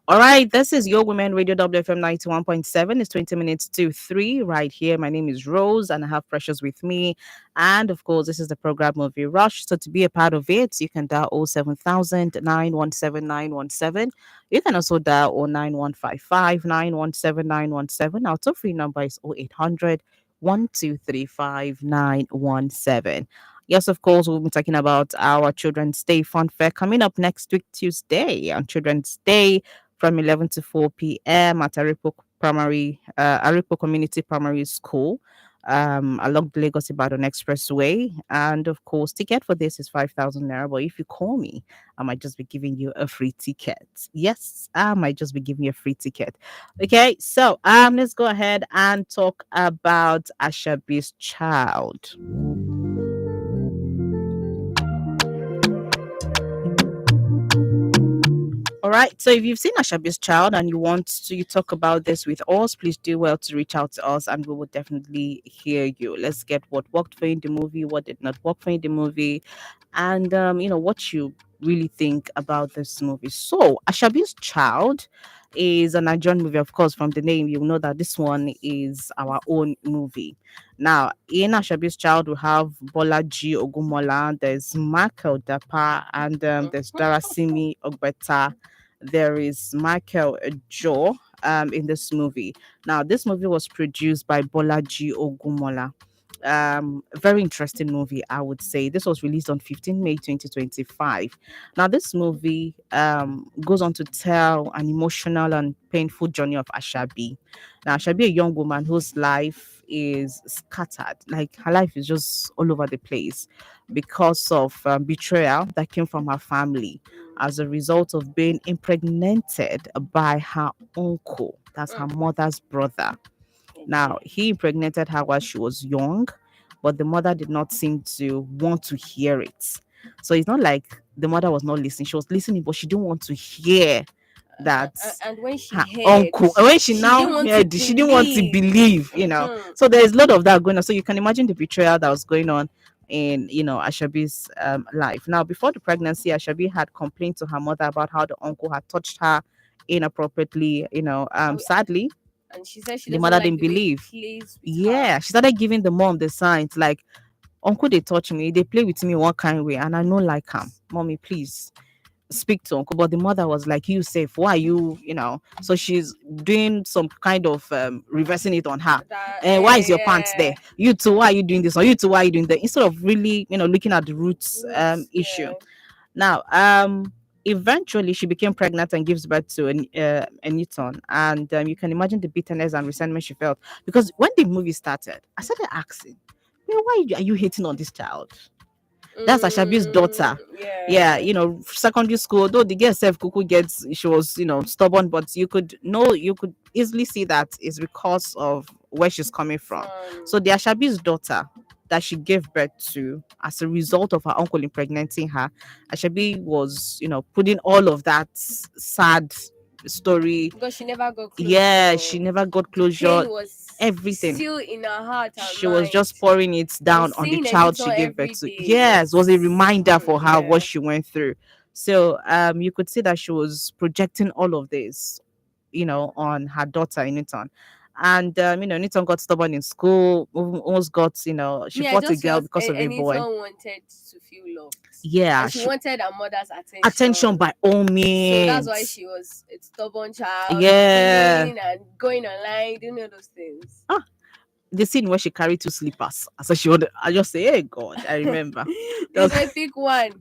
All right, this is Your Women Radio WFM 91.7. It's 20 minutes to 3 right here. My name is Rose and I have Precious with me. And of course, this is the program Movie Rush. So to be a part of it, you can dial 07000 917 You can also dial 09155 917 917. Our toll free number is 0800 1235 917. Yes, of course, we'll be talking about our Children's Day Fun Fair coming up next week, Tuesday, on Children's Day from 11 to 4 p.m. at Aripo Community Primary School along the Lagos Ibadan Expressway. And of course, ticket for this is 5,000 naira. But if you call me, I might just be giving you a free ticket. Yes, I might just be giving you a free ticket. Okay, so let's go ahead and talk about Ashabi's child. All right. So if you've seen Ashabi's child and you want to talk about this with us, please do well to reach out to us and we will definitely hear you. Let's get what worked for you in the movie, what did not work for you in the movie, and what you really think about this movie. So Ashabi's child is a Nigerian movie. Of course, from the name, you know that this one is our own movie. Now, in Ashabi's child, we have Bolaji Ogumola, there's Michael Dapa, and there's Darasimi Ogbeta. There is Michael Joe in this movie. Now, this movie was produced by Bolaji Ogumola. A very interesting movie, I would say. This was released on 15 May 2025. Now, this movie goes on to tell an emotional and painful journey of Ashabi. Now, Ashabi, a young woman whose life is scattered, like her life is just all over the place because of betrayal that came from her family as a result of being impregnated by her uncle, that's her mother's brother. Now, he impregnated her while she was young, but the mother did not seem to want to hear it. So it's not like the mother was not listening. She was listening, but she didn't want to hear that And when she her heard, uncle. And when she now didn't want heard, to she didn't want to believe, So there's a lot of that going on. So you can imagine the betrayal that was going on in Ashabi's life. Now, before the pregnancy, Ashabi had complained to her mother about how the uncle had touched her inappropriately. Sadly, And she said she the doesn't mother like didn't the way he believe. plays with Yeah, her. she started giving the mom the signs like, uncle, they touch me, they play with me one kind way, and I don't like him. Mommy, please speak to uncle. But the mother was like, you safe, why you. So she's doing some kind of reversing it on her. That, And why is your pants there? You too, why are you doing this? Or you too, why are you doing that? Instead of really looking at the roots issue. Now eventually she became pregnant and gives birth to a newton, and you can imagine the bitterness and resentment she felt, because when the movie started, I started asking, "Man, why are you hating on this child? That's Ashabi's daughter." Yeah, secondary school, though the girl self kuku gets, she was, stubborn, but you could easily see that is because of where she's coming from. So the Ashabi's daughter that she gave birth to as a result of her uncle impregnating her, Ashabi was, putting all of that sad story. because she never got closure. Yeah, she never got closure. Pain was Everything still in her heart and she was mind. just pouring it down on the seeing child Editor she gave every birth to. day Yes, was a reminder for her yeah. what she went through. So you could see that she was projecting all of this, on her daughter in Newton. And Newton got stubborn in school, almost got, she I fought a just girl felt because of a boy. Editor wanted to feel loved. Yeah, And she wanted her mother's attention. attention by all means. So that's why she was a stubborn child. Yeah. Bullying and going online, doing all those things. The scene where she carried two slippers. So she would, I just say, hey God, I remember. They say pick one.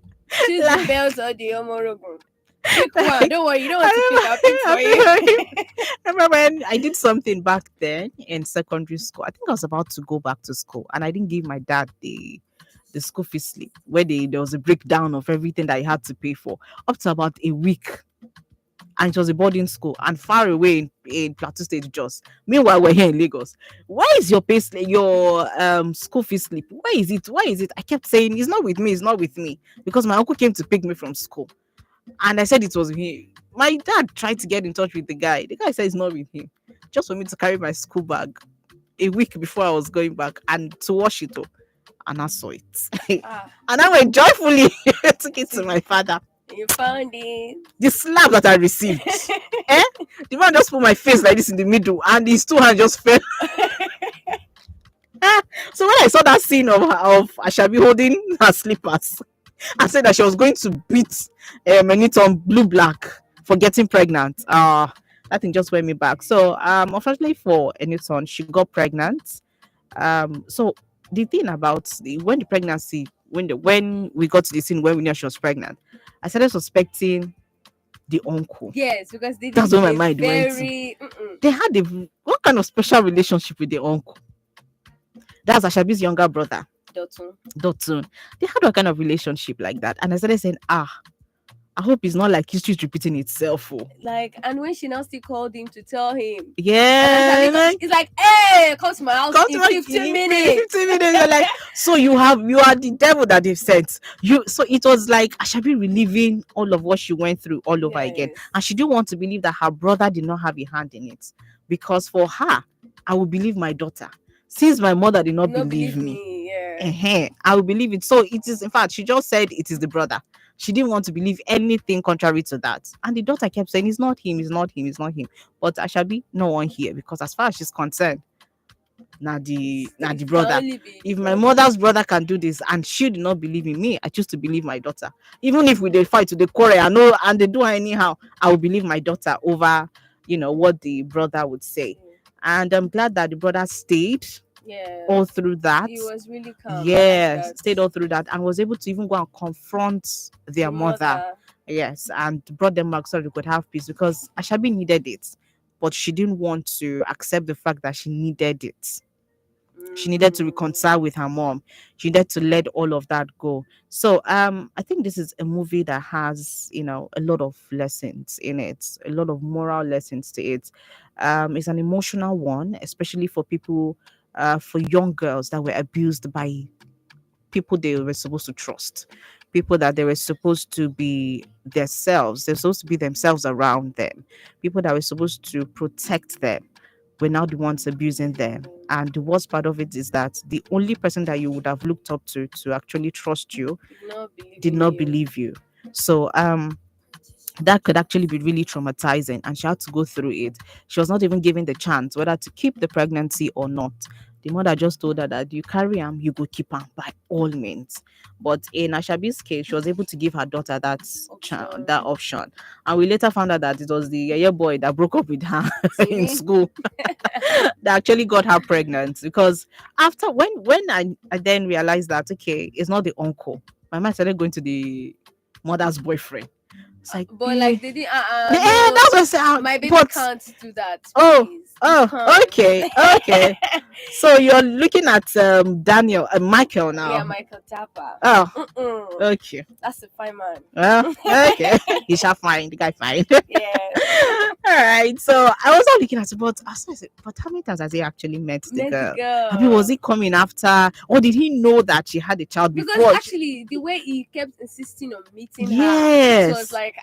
Choose the belt or the omorogun. Pick one. Don't worry, you don't want to pick. I'll pick for you. I remember when I did something back then in secondary school. I think I was about to go back to school, and I didn't give my dad the school fee slip where there was a breakdown of everything that he had to pay for up to about a week. And it was a boarding school and far away in Plateau State, Jos. Meanwhile, we're here in Lagos. Where is your pay slip, your school fee slip? Where is it? Why is it? I kept saying it's not with me. It's not with me, because my uncle came to pick me from school, and I said it was him. My dad tried to get in touch with the guy. The guy said it's not with him, just for me to carry my school bag a week before I was going back and to wash it up. And I saw it, and I went joyfully took it to my father. You found it. The slap that I received. The man just put my face like this in the middle, and his two hands just fell. So when I saw that scene of Ashabi holding her slippers, I said that she was going to beat Meniton blue black for getting pregnant. That thing just went me back. So unfortunately for Eniton, she got pregnant. So the thing about when the pregnancy, when we got to the scene when we knew she was pregnant, I started suspecting the uncle. Yes, because that's what my mind went to. They had what kind of special relationship with the uncle? That's Ashabi's younger brother, Dotun. They had a kind of relationship like that, and I started saying, I hope it's not like history's repeating itself. And when she now still called him to tell him, it's like, hey, come to my house in 15 minutes. 15 minutes. You're like, so you are the devil that they've sent you. So it was like Ashabi reliving all of what she went through all over again, and she didn't want to believe that her brother did not have a hand in it, because for her, I would believe my daughter, since my mother did not believe me. I will believe it. So it is, in fact, she just said it is the brother. She didn't want to believe anything contrary to that. And the daughter kept saying, it's not him, it's not him, it's not him. But Ashabi, no one here, because as far as she's concerned, the It can brother. only be the If my brother. mother's brother can do this and she did not believe in me, I choose to believe my daughter. Even if we they fight to the quarrel, I know, and they do her anyhow, I will believe my daughter over, what the brother would say. And I'm glad that the brother stayed Yeah. all through that. He was really calm. I like Yes, that. stayed all through that and was able to even go and confront their The mother. mother. Yes, and brought them back so they could have peace, because Ashabi needed it, but she didn't want to accept the fact that she needed it. She needed to reconcile with her mom. She needed to let all of that go. So I think this is a movie that has, a lot of lessons in it, a lot of moral lessons to it. It's an emotional one, especially for people, for young girls that were abused by people they were supposed to trust, people that they were supposed to be themselves, they're supposed to be themselves around them, people that were supposed to protect them, were now the ones abusing them. And the worst part of it is that the only person that you would have looked up to actually trust you Did not believe did in not you. believe you. So that could actually be really traumatizing, and she had to go through it. She was not even given the chance whether to keep the pregnancy or not. The mother just told her that you carry him, you go keep him by all means. But in Ashabi's case, she was able to give her daughter Option. that option. And we later found out that it was the yaya boy that broke up with her in See? school that actually got her pregnant. Because after when I then realized that, okay, it's not the uncle, my mind started going to the mother's boyfriend. It's like, But like they did yeah, no, that's what I said. my baby But can't do that. oh, Please. You can't. okay. So you're looking at Daniel and Michael now. Yeah, Michael Tapper. Oh, Mm-mm. okay. That's a fine man. Okay. He shall find the guy fine. Yeah. All right. So I was not looking at it, but I said, but how many times has he actually met the Met girl? the girl. I mean, was he coming after, or did he know that she had a child Because before? actually, the way he kept insisting on meeting her, it Yes. was like,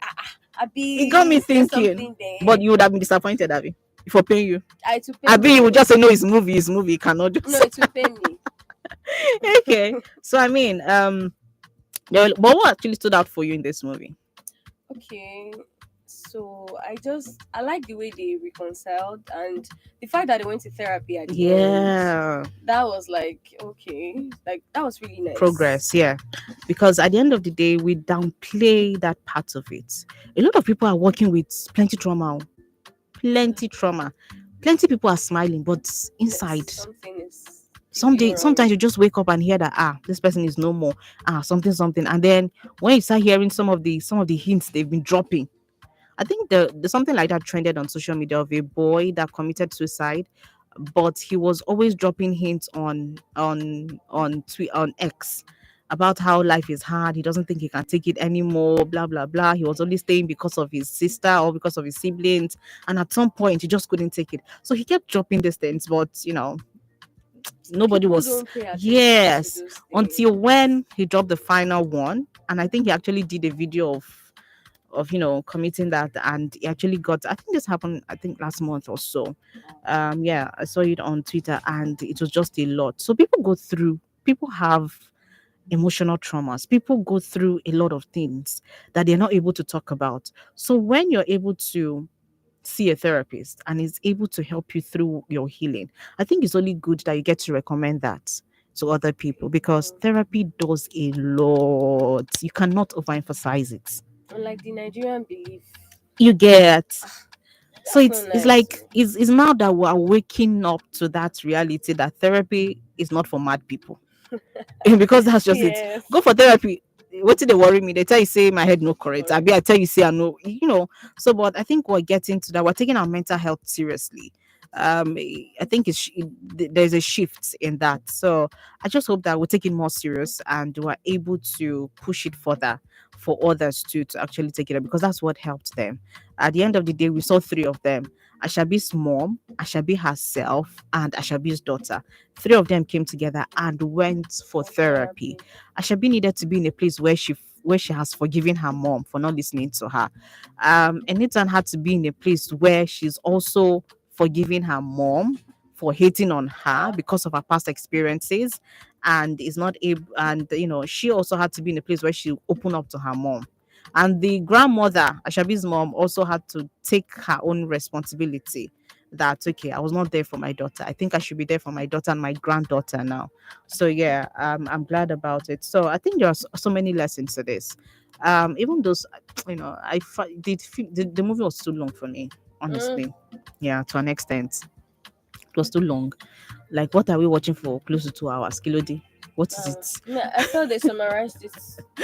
Abi, It got me is there thinking. something there? But you would have been disappointed, Abby, if we're paying you. I to pay Abi, me. you would just say, no, it's movie, he cannot just. No, it will pay me. Okay. So I mean, but what actually stood out for you in this movie? Okay. So I like the way they reconciled and the fact that they went to therapy at the end. Yeah. That was like okay. Like that was really nice. Progress, yeah. Because at the end of the day, we downplay that part of it. A lot of people are working with plenty trauma. Plenty trauma. Plenty people are smiling, but inside Something is sometimes you just wake up and hear that this person is no more, something, and then when you start hearing some of the hints they've been dropping, I think the something like that trended on social media of a boy that committed suicide, but he was always dropping hints on X about how life is hard. He doesn't think he can take it anymore. Blah blah blah. He was only staying because of his sister or because of his siblings, and at some point he just couldn't take it. So he kept dropping these things, but nobody People was. don't pay attention to Yes, those until things. when he dropped the final one, and I think he actually did a video of committing that, and he actually got, I think this happened, I think last month or so. Yeah, I saw it on Twitter, and it was just a lot. So people have emotional traumas, people go through a lot of things that they're not able to talk about. So when you're able to see a therapist and is able to help you through your healing, I think it's only good that you get to recommend that to other people, because therapy does a lot. You cannot overemphasize it. Like the Nigerian belief. You get. So That's it's not it's nice. like it's now that we're waking up to that reality that therapy is not for mad people. Because that's just it. Yes. Go for therapy. What did they worry me? They tell you say my head no correct. I tell you say I know, So, but I think we're getting to that. We're taking our mental health seriously. I think there's a shift in that. So I just hope that we're taking more serious and we're able to push it further for others to actually take it up, because that's what helped them. At the end of the day, we saw three of them: Ashabi's mom, Ashabi herself, and Ashabi's daughter. Three of them came together and went for therapy. Ashabi needed to be in a place where she has forgiven her mom for not listening to her. And Nathan had to be in a place where she's also forgiving her mom for hating on her Ah, because of her past experiences, and is not able, and she also had to be in a place where she opened up to her mom. And the grandmother, Ashabi's mom, also had to take her own responsibility, that okay, I was not there for my daughter, I think I should be there for my daughter and my granddaughter now. So yeah, I'm glad about it. So I think there's so many lessons to this. Even those, the movie was too long for me, mm, honestly. Yeah, to an extent, it was too long. Like, what are we watching for close to 2 hours? Kilodi, what is I felt they summarized it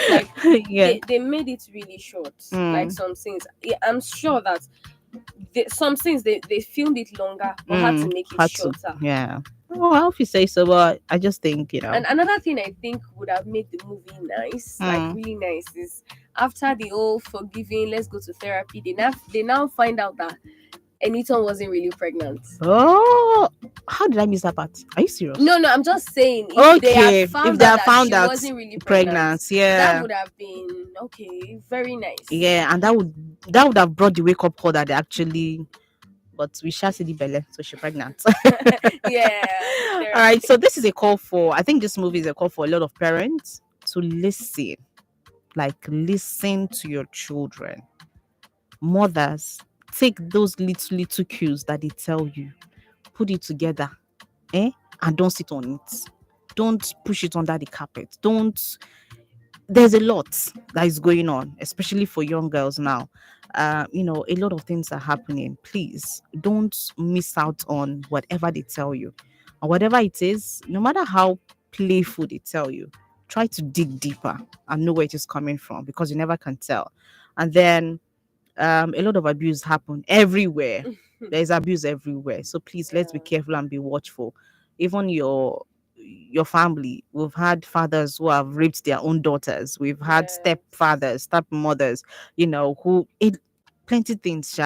like it? Yeah. they made it really short. Like Mm, some things, yeah, I'm sure that some things they filmed it longer but had to mm, make it had to. shorter. Yeah. Oh, I hope you say so, but I just think, And another thing I think would have made the movie nice, like Mm. really nice, is after the whole forgiving, let's go to therapy. They now find out that Eniton wasn't really pregnant. Oh, how did I miss that part? Are you serious? No, I'm just saying if they had Okay, if found they out have that found she that wasn't really pregnant, pregnant, that yeah, would have been okay, very nice. yeah, and that would have brought the wake up call that they actually. But we shall see the belly, so she's pregnant. Yeah, All there. right, so this is a call for. I think this movie is a call for a lot of parents to listen, like listen to your children. Mothers, take those little cues that they tell you, put it together, eh, and don't sit on it. Don't push it under the carpet. Don't There's a lot that is going on, especially for young girls now. A lot of things are happening. Please don't miss out on whatever they tell you, and whatever it is, no matter how playful they tell you, try to dig deeper and know where it is coming from, because you never can tell. And then a lot of abuse happen everywhere. There's abuse everywhere, so please, let's be Yeah. careful and be watchful. Even your family, we've had fathers who have raped their own daughters, we've had Yes. stepfathers, stepmothers, who it plenty things,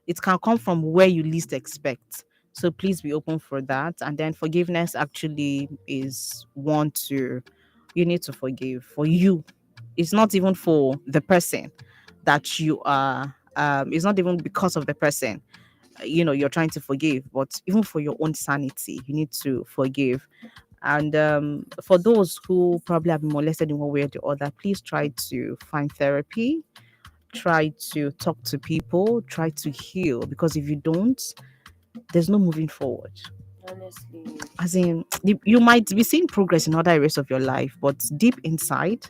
it can come from where you least expect. So please be open for that. And then forgiveness actually is one to you need to forgive for you. It's not even for the person that you are. It's not even because of the person you're trying to forgive, but even for your own sanity, you need to forgive. And for those who probably have been molested in one way or the other, please try to find therapy, try to talk to people, try to heal, because if you don't, there's no moving forward. Honestly. As in, you might be seeing progress in other areas of your life, but deep inside,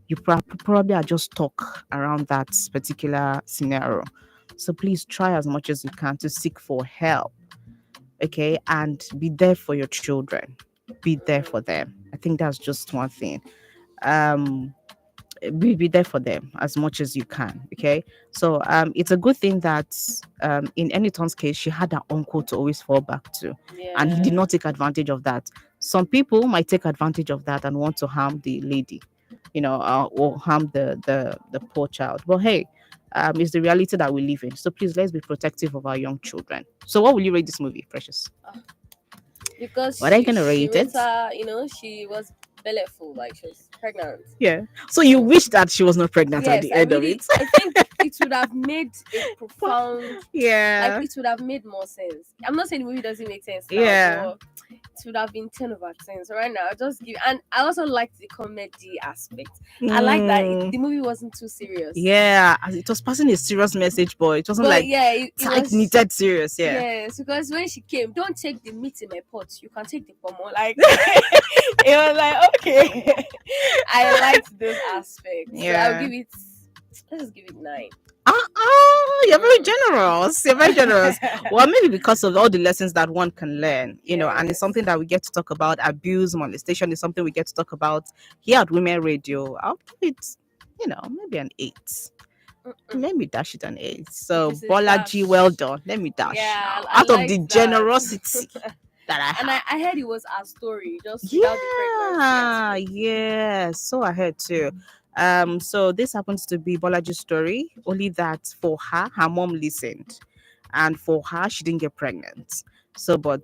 you probably are just stuck around that particular scenario. So please try as much as you can to seek for help, okay? And be there for your children. Be there for them. I think that's just one thing. Um, be there for them as much as you can, okay? So it's a good thing that in Anyton's case, she had her uncle to always fall back to, and he did Yeah. not take advantage of that. Some people might take advantage of that and want to harm the lady, or harm the poor child. But hey, it's the reality that we live in, so please, let's be protective of our young children. So what will you rate this movie, Precious? Because What are you she gonna she rate it? wrote her, she was bellyful, like she was pregnant. Yeah, so you So wish that she was not pregnant at yes, the end of it. I think it would have made a profound, like Yeah. it would have made more sense. I'm not saying the movie doesn't make sense now, Yeah. but it would have been 10/10. So right now, I'll just give, and I also liked the comedy aspect. I like that Mm, the movie wasn't too serious. yeah, as it was passing a serious message, but it wasn't But like yeah, it tight was. knitted serious. Yeah. Yes, because when she came, don't take the meat in my pot. You can take the pomo. Like it was like okay. I liked those aspects, so I'll Yeah. give it. Let's just give it 9. You're very Mm. generous. You're very generous. Well, maybe because of all the lessons that one can learn, and it's Yes. something that we get to talk about. Abuse, molestation is something we get to talk about here at Women Radio. I'll give it, maybe an 8. Mm-mm. Let me dash it an 8. If So it's a Bolaji, dash. well done. Let me dash Yeah, I out of the liked that. generosity that I And have. I heard it was our story, just without the pregnancy Yeah, aspect. yeah. So I heard too. So this happens to be Bolaji's story, only that for her mom listened, and for her, she didn't get pregnant. So, but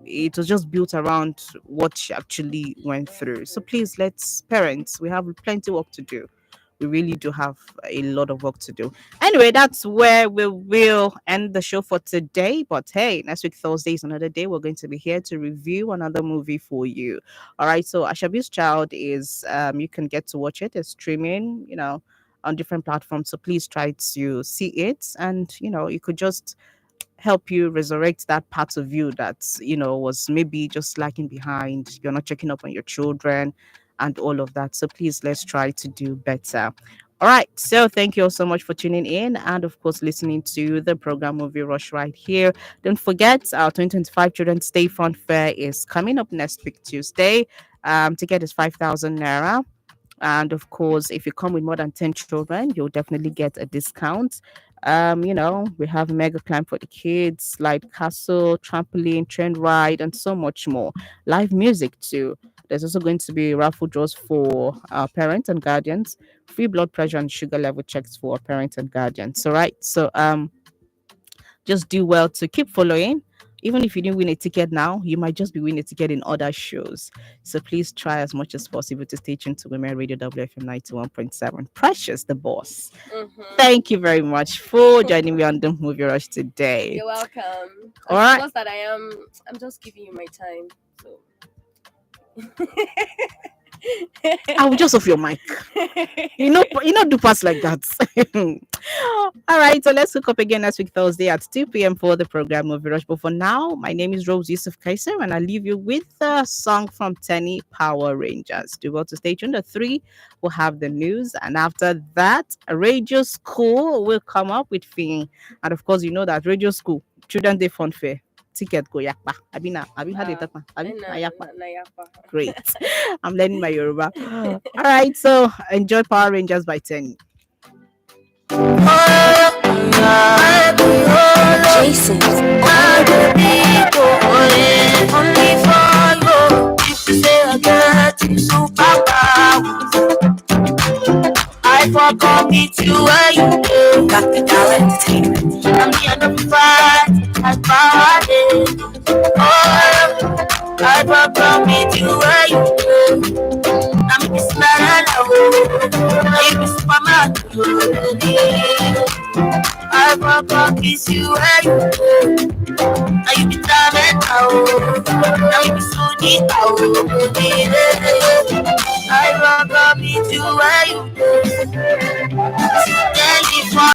it was just built around what she actually went through. So please, let's parents, we have plenty work to do. We really do have a lot of work to do. Anyway, that's where we will end the show for today. But hey, next week, Thursday is another day. We're going to be here to review another movie for you. All right. So Ashabi's Child is, you can get to watch it. It's streaming, on different platforms. So please try to see it. And, you could just help you resurrect that part of you that was maybe just lagging behind. You're not checking up on your children and all of that. So please, let's try to do better. All right, so thank you all so much for tuning in and of course listening to the program Movie Rush right here. Don't forget our 2025 Children's Day Fun Fair is coming up next week Tuesday. Ticket is 5,000 naira. And of course, if you come with more than 10 children, you'll definitely get a discount. We have mega climb for the kids, like castle, trampoline, train ride, and so much more. Live music too. There's also going to be raffle draws for parents and guardians, free blood pressure and sugar level checks for parents and guardians. All right. So just do well to keep following. Even if you didn't win a ticket now, you might just be winning a ticket in other shows. So please try as much as possible to stay tuned to Women Radio WFM 91.7. Precious, the boss. Thank you very much for joining me on the Movie Rush today. You're welcome. All right. Because that I'm just giving you my time. So. I will just off your mic. You know, do pass like that. All right, so let's hook up again next week Thursday at 2 p.m. for the program Movie Rush. But for now, my name is Rose Yusuf Kaiser, and I leave you with a song from Tenny Power Rangers. Do well to stay tuned. At 3, we'll have the news, and after that, Radio School will come up with Fing. And of course, you know that Radio School, Children Day Fun Fair. Ticket go yakpa. Have you had it? Great. I'm learning my Yoruba. All right, so enjoy Power Rangers by Tenny. Jason, only for you. If you say I got you superpowers, I forgot meet you where you go. Got the dollar entertainment. I'm the end of the fight. I party. Oh, I forgot meet you where you go. I'm Miss Marana. I'm Miss Mama. I forgot kiss you where you go. Now you be diamond now. Now you be Sony now. I forgot meet you where you go.